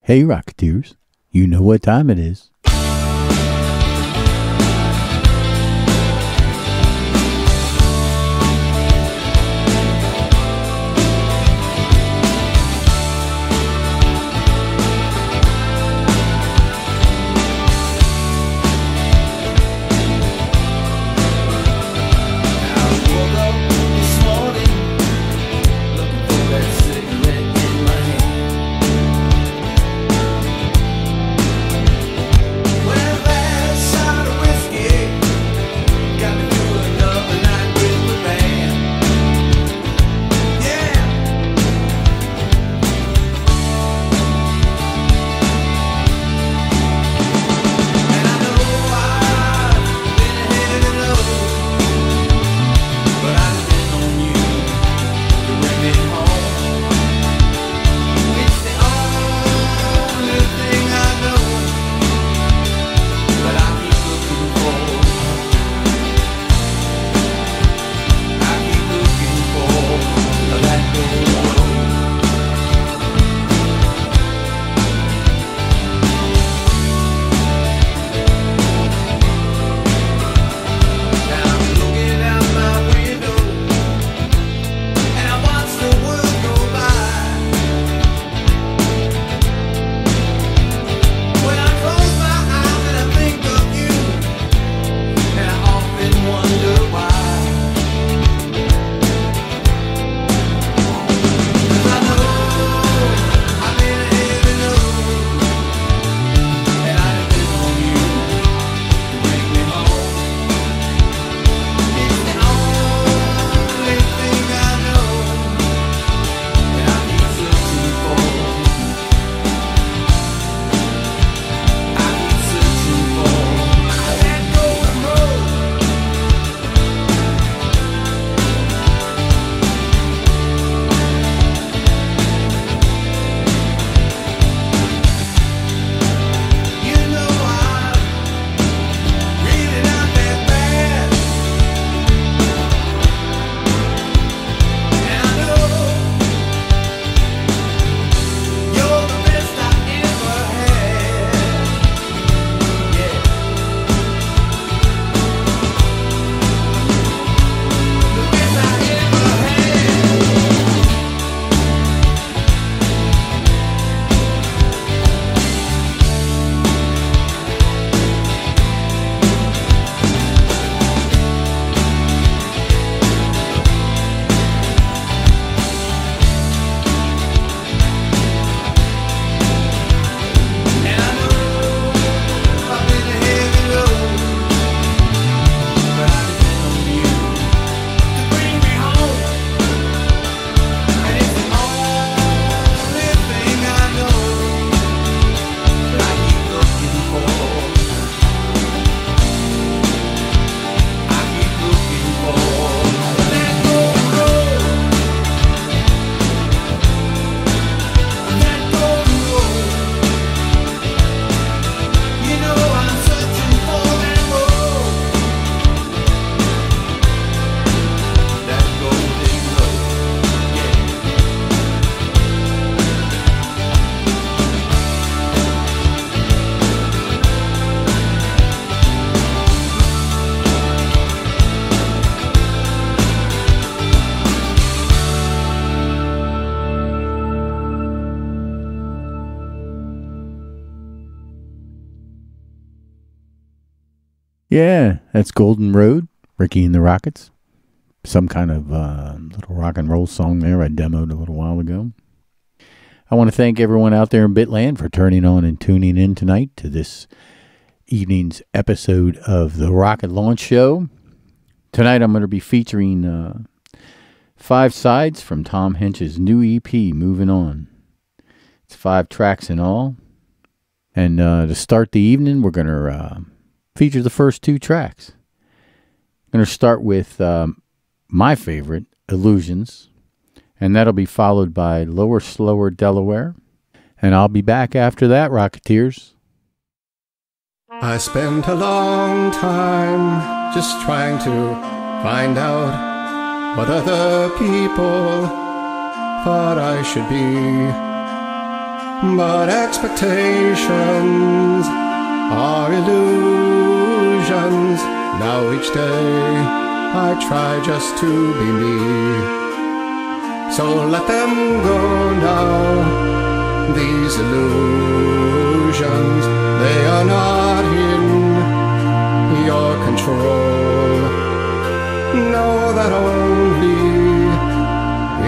Hey, Rocketeers, you know what time it is. Yeah, that's Golden Road, Ricky and the Rockets. Some kind of little rock and roll song there I demoed a little while ago. I want to thank everyone out there in Bitland for turning on and tuning in tonight to this evening's episode of the Rocket Launch Show. Tonight I'm going to be featuring 5 sides from Tom Hench's new EP, Moving On. It's 5 tracks in all. And to start the evening, we're going to feature the first 2 tracks. I'm going to start with my favorite, Illusions, and that'll be followed by Lower Slower Delaware. And I'll be back after that, Rocketeers. I spent a long time just trying to find out what other people thought I should be. But expectations are illusions. Now each day I try just to be me. So let them go now, these illusions. They are not in your control. Know that only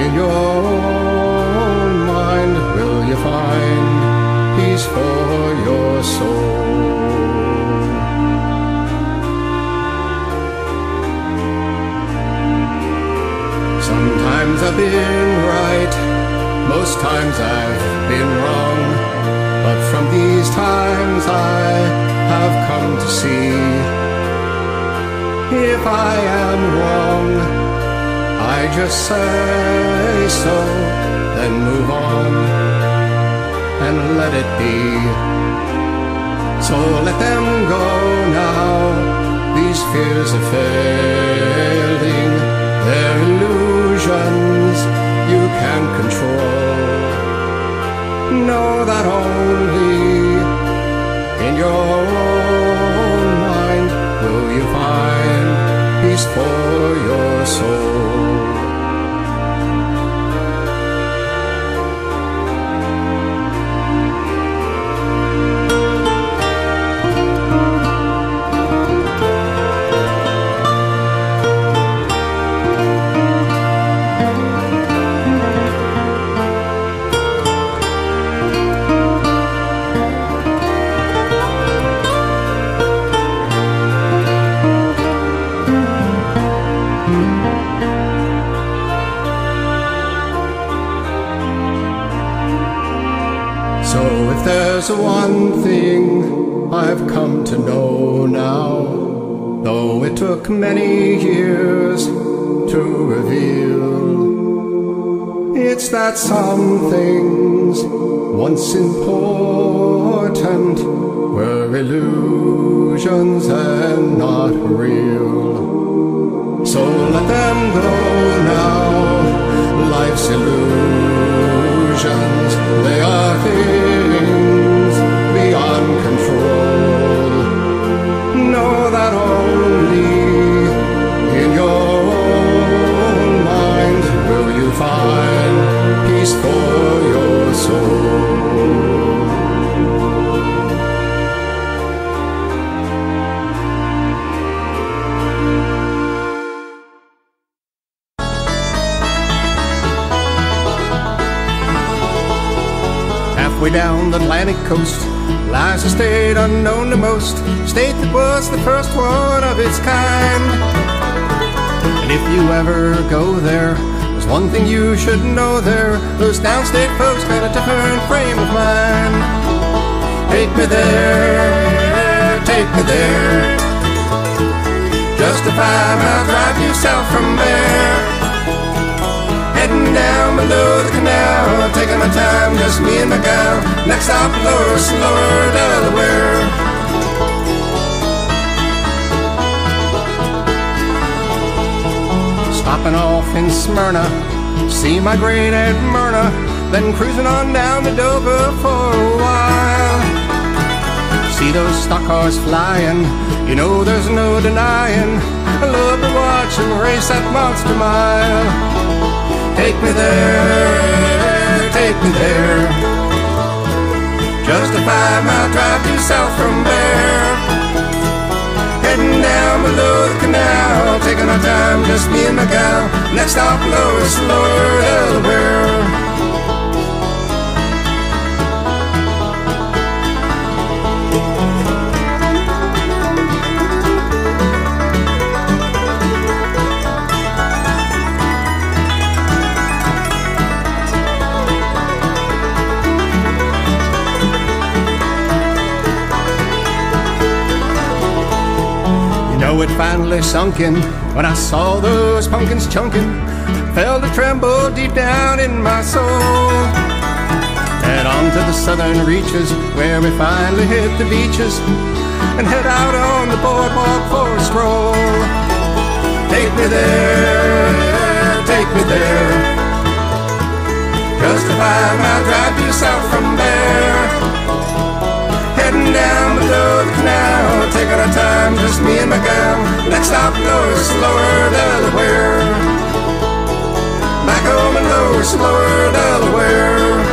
in your own mind will you find peace for your soul. Sometimes I've been right, most times I've been wrong, but from these times I have come to see, if I am wrong, I just say so, then move on and let it be. So let them go now, these fears of failing, they're illusions you can't control. Know that only in your own mind will you find peace for your soul. So if there's one thing I've come to know now, though it took many years to reveal, it's that some things once important were illusions and not real. So let them go now, life's illusions, they are things beyond control. Know that only in your own mind will you find peace for your soul. Halfway down the Atlantic coast lies a state unknown to most, state that was the first one of its kind. And if you ever go there, there's one thing you should know there, those downstate folks got a different frame of mind. Take me there, take me there, just a 5-mile drive due south from there. Heading down below the canal, taking my time, just me and my gal. Next stop, lower, slower, Delaware. Stopping off in Smyrna, see my great Aunt Myrna, then cruising on down to Dover for a while. See those stock cars flying, you know there's no denying, I love to watch them race that monster mile. Take me there, just a 5-mile drive due south from there. Heading down below the canal, taking our time, just me and my gal. Next stop, lower, slower, Delaware. It finally sunk in when I saw those pumpkins chunking. Felt a tremble deep down in my soul. Head on to the southern reaches where we finally hit the beaches and head out on the boardwalk for a stroll. Take me there, just a 5-mile drive to the south from there. Heading down below the canal, taking our time, just me and my gal. Next stop, lower Delaware. Back home in lower Delaware.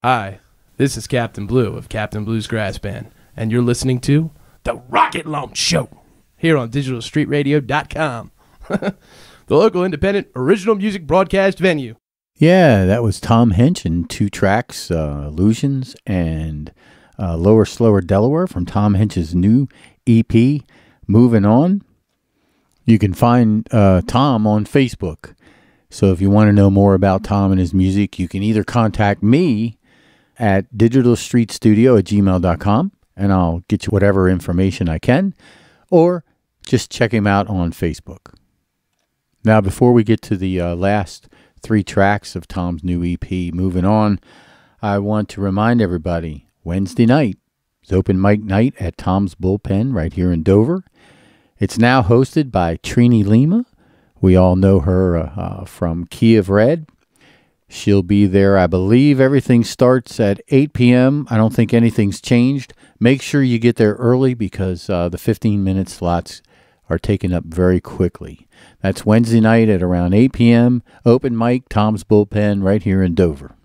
Hi, this is Captain Blue of Captain Blue's Grass Band, and you're listening to The Rocket Launch Show here on digitalstreetradio.com, the local independent original music broadcast venue. Yeah, that was Tom Hinch and 2 tracks, Illusions and Lower Slower Delaware from Tom Hinch's new EP, Moving On. You can find Tom on Facebook. So if you want to know more about Tom and his music, you can either contact me at digitalstreetstudio@gmail.com, and I'll get you whatever information I can, or just check him out on Facebook. Now, before we get to the last 3 tracks of Tom's new EP, Moving On, I want to remind everybody, Wednesday night is open mic night at Tom's Bullpen right here in Dover. It's now hosted by Trini Lima. We all know her from Key of Red. She'll be there. I believe everything starts at 8 p.m. I don't think anything's changed. Make sure you get there early because the 15-minute slots are taken up very quickly. That's Wednesday night at around 8 p.m. Open mic, Tom's Bullpen, right here in Dover.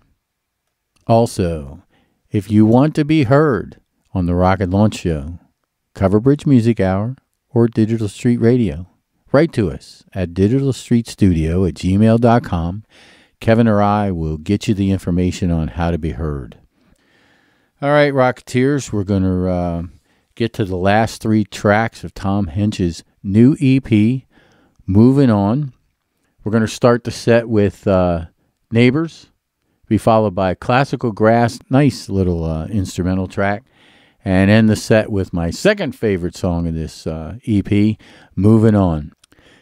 Also, if you want to be heard on the Rocket Launch Show, Cover Bridge Music Hour, or Digital Street Radio, write to us at digitalstreetstudio@gmail.com. Kevin or I will get you the information on how to be heard. All right, Rocketeers, we're going to get to the last 3 tracks of Tom Hinch's new EP, Moving On. We're going to start the set with Neighbors, be followed by Classical Grass, nice little instrumental track, and end the set with my second favorite song of this EP, Moving On.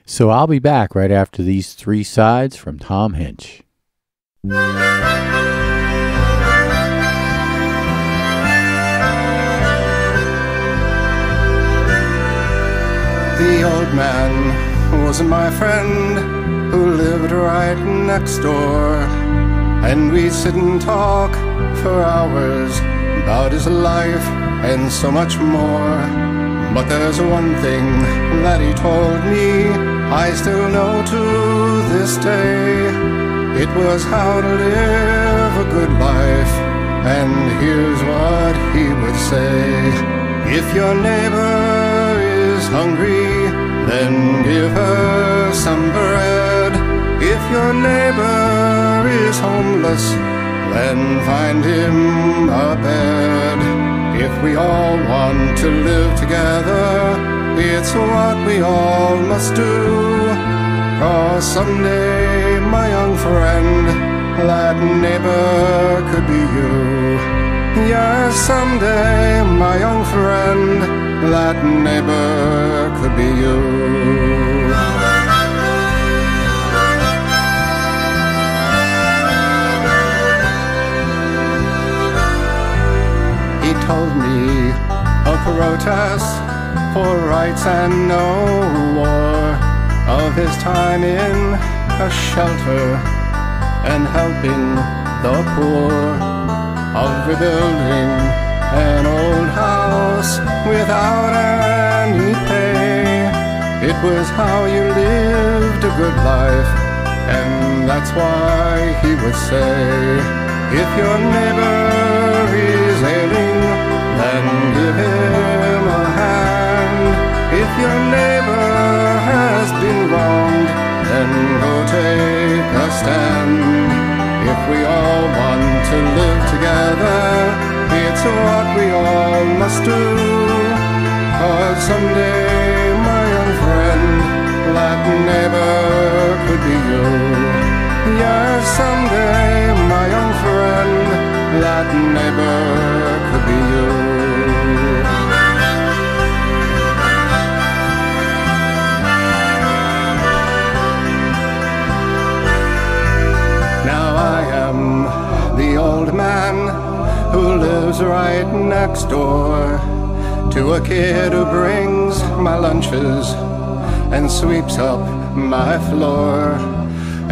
So I'll be back right after these 3 sides from Tom Hinch. The old man was my friend who lived right next door, and we'd sit and talk for hours about his life and so much more. But there's one thing that he told me I still know to this day. It was how to live a good life, and here's what he would say. If your neighbor is hungry, then give her some bread. If your neighbor is homeless, then find him a bed. If we all want to live together, it's what we all must do. 'Cause someday, my young friend, that neighbor could be you. Yes, someday, my young friend, that neighbor could be you. He told me of protests for rights and no war, of his time in a shelter and helping the poor, of rebuilding an old house without any pay. It was how you lived a good life, and that's why he would say, if your neighbor is ailing, then give him a hand. If your neighbor has been wronged, then go take a stand. If we all want to live together, it's what we all must do. 'Cause someday, my young friend, that neighbor could be you. Yes, someday, my young friend, that neighbor could be you. Now I am the old man who lives right next door to a kid who brings my lunches and sweeps up my floor.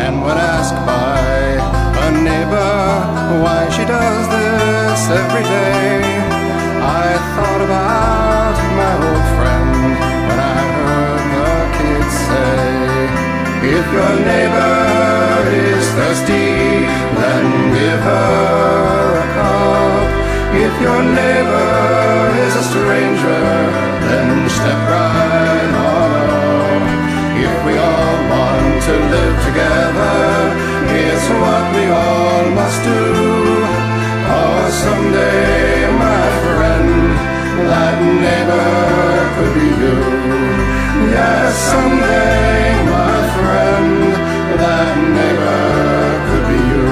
And when asked by a neighbor why she does this every day, I thought about my old friend when I heard the kids say, if your neighbor is thirsty, then give her a cup. If your neighbor is a stranger, then step right on up. If we all want to live together, it's what we all must do. Or someday, my friend, that neighbor could be you. Yes, someday, my friend, that neighbor could be you.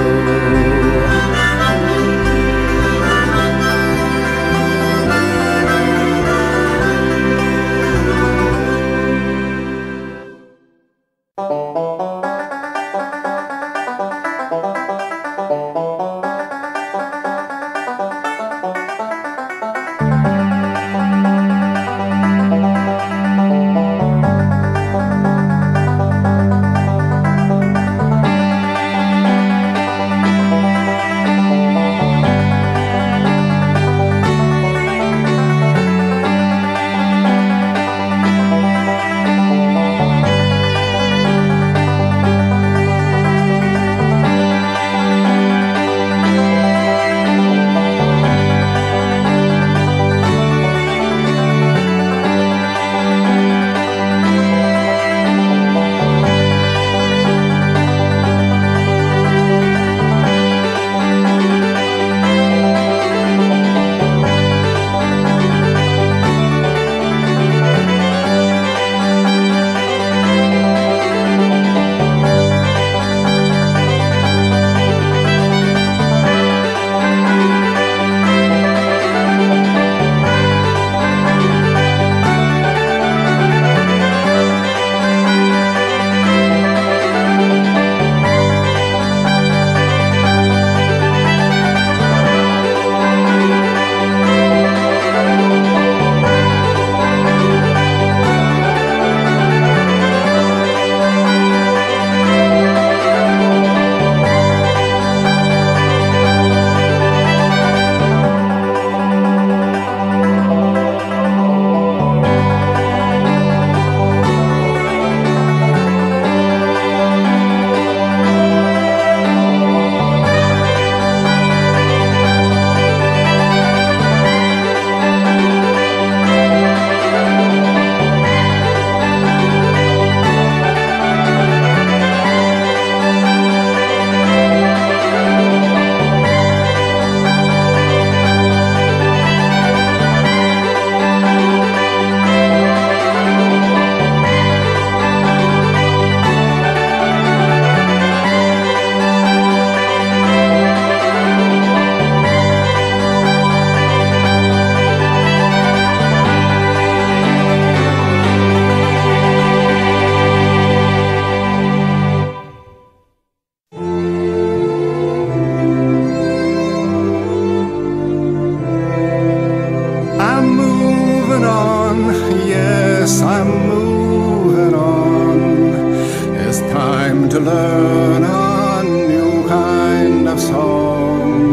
to learn a new kind of song.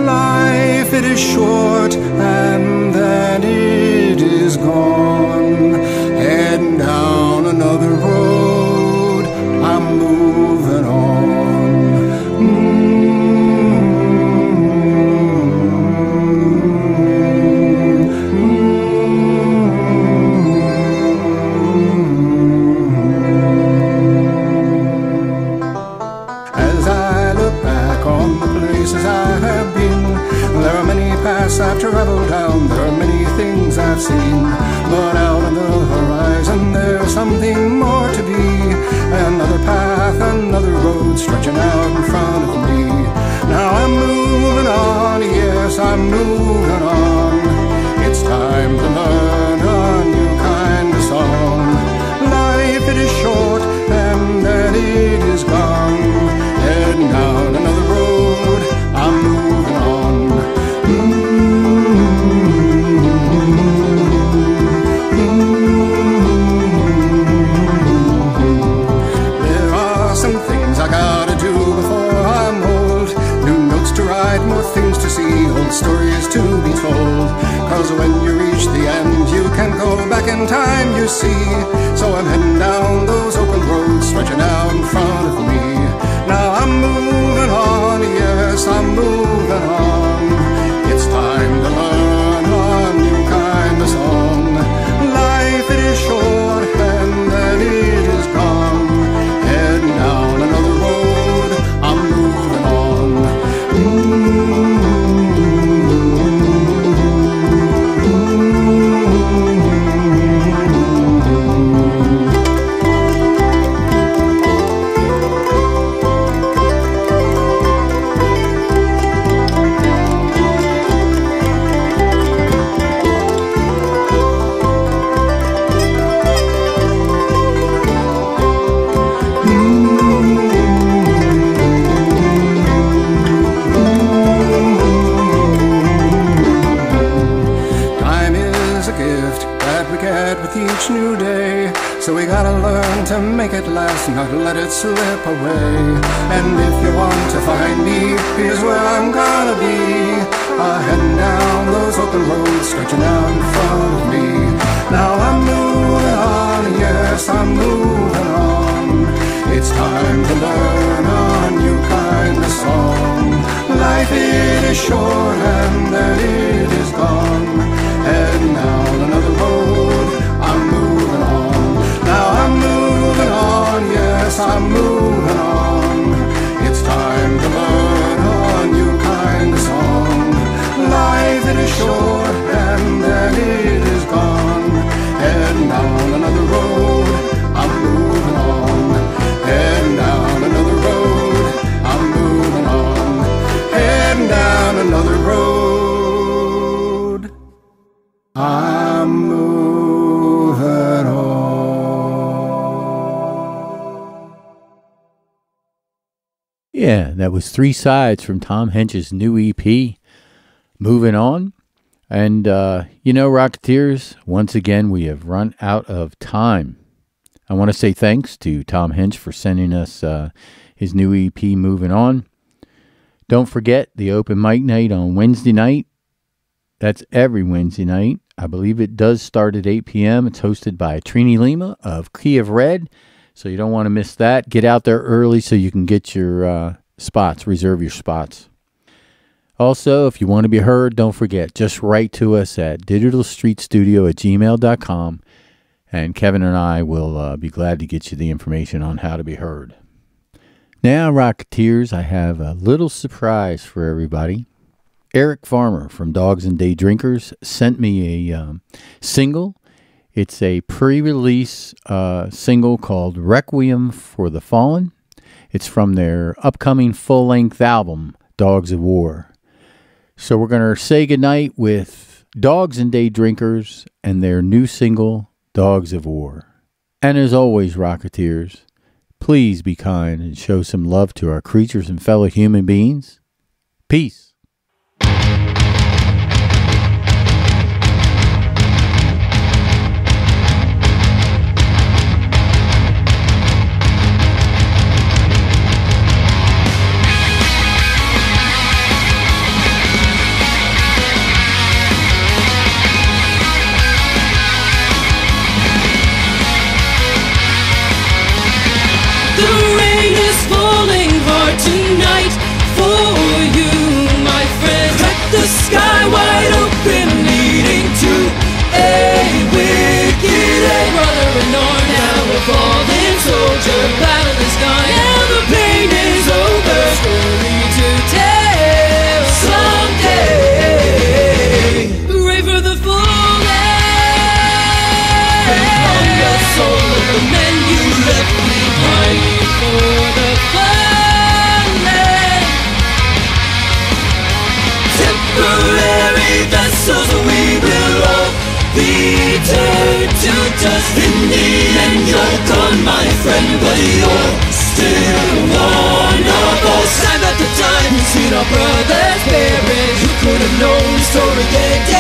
Life, it is short, and then it is gone. Heading down another road, I'm moving on. As I look back on the places I have been, there are many paths I've traveled down, there are many things I've seen, but out on the horizon there's something more to be. Another path, another road stretching out in front of me. Now I'm moving on, yes, I'm moving on. It's time to learn a new kind of song. Life, it is short, and then it is gone. Heading down another road, I'm moving on. There are some things I sight, more things to see, old stories to be told. Cause when you reach the end, you can go back in time, you see. So I'm heading down those open roads, stretching out in front of me. Now I'm moving on, yes, I'm moving on. It's time to learn a new kind of song. Life it is short and then it is gone. Heading down another road, I'm moving on. Each new day, so we gotta learn to make it last, not let it slip away. And if you want to find me, here's where I'm gonna be, heading down those open roads, stretching out in front of me. Now I'm moving on, yes, I'm moving on. It's time to learn a new kind of song. Life it is short and then it is gone. Heading down another road, I'm moving on. Now I'm moving on, yes, I'm moving on. It's time to learn a new kind of song. Life it is short and then it is gone. Heading down another road, I'm moving on. Heading down another road, I'm moving on. Heading down another road, I'm moving on. Yeah, that was 3 sides from Tom Hench's new EP, Moving On. And, Rocketeers, once again, we have run out of time. I want to say thanks to Tom Hench for sending us his new EP, Moving On. Don't forget the open mic night on Wednesday night. That's every Wednesday night. I believe it does start at 8 p.m. It's hosted by Trini Lima of Key of Red. So you don't want to miss that. Get out there early so you can get your spots, reserve your spots. Also, if you want to be heard, don't forget, just write to us at digitalstreetstudio@gmail.com, and Kevin and I will be glad to get you the information on how to be heard. Now, Rocketeers, I have a little surprise for everybody. Eric Farmer from Dogs and Day Drinkers sent me a single. It's a pre-release single called Requiem for the Fallen. It's from their upcoming full-length album, Dogs of War. So we're going to say goodnight with Dogs and Day Drinkers and their new single, Dogs of War. And as always, Rocketeers, please be kind and show some love to our creatures and fellow human beings. Peace. Tonight for you, my friend. Cut the sky wide open, leading to a wicked brother in arms. Now a fallen soldier, battle is done. Now the pain is over. Story to tell someday. Hooray for the fallen, on the soul of the men you left behind for the fun. Temporary vessels, we will all be turned to dust. In the end, you're gone, my friend, but you're still one of us. And at the time, you seen our brothers perish. You could have known the story ended.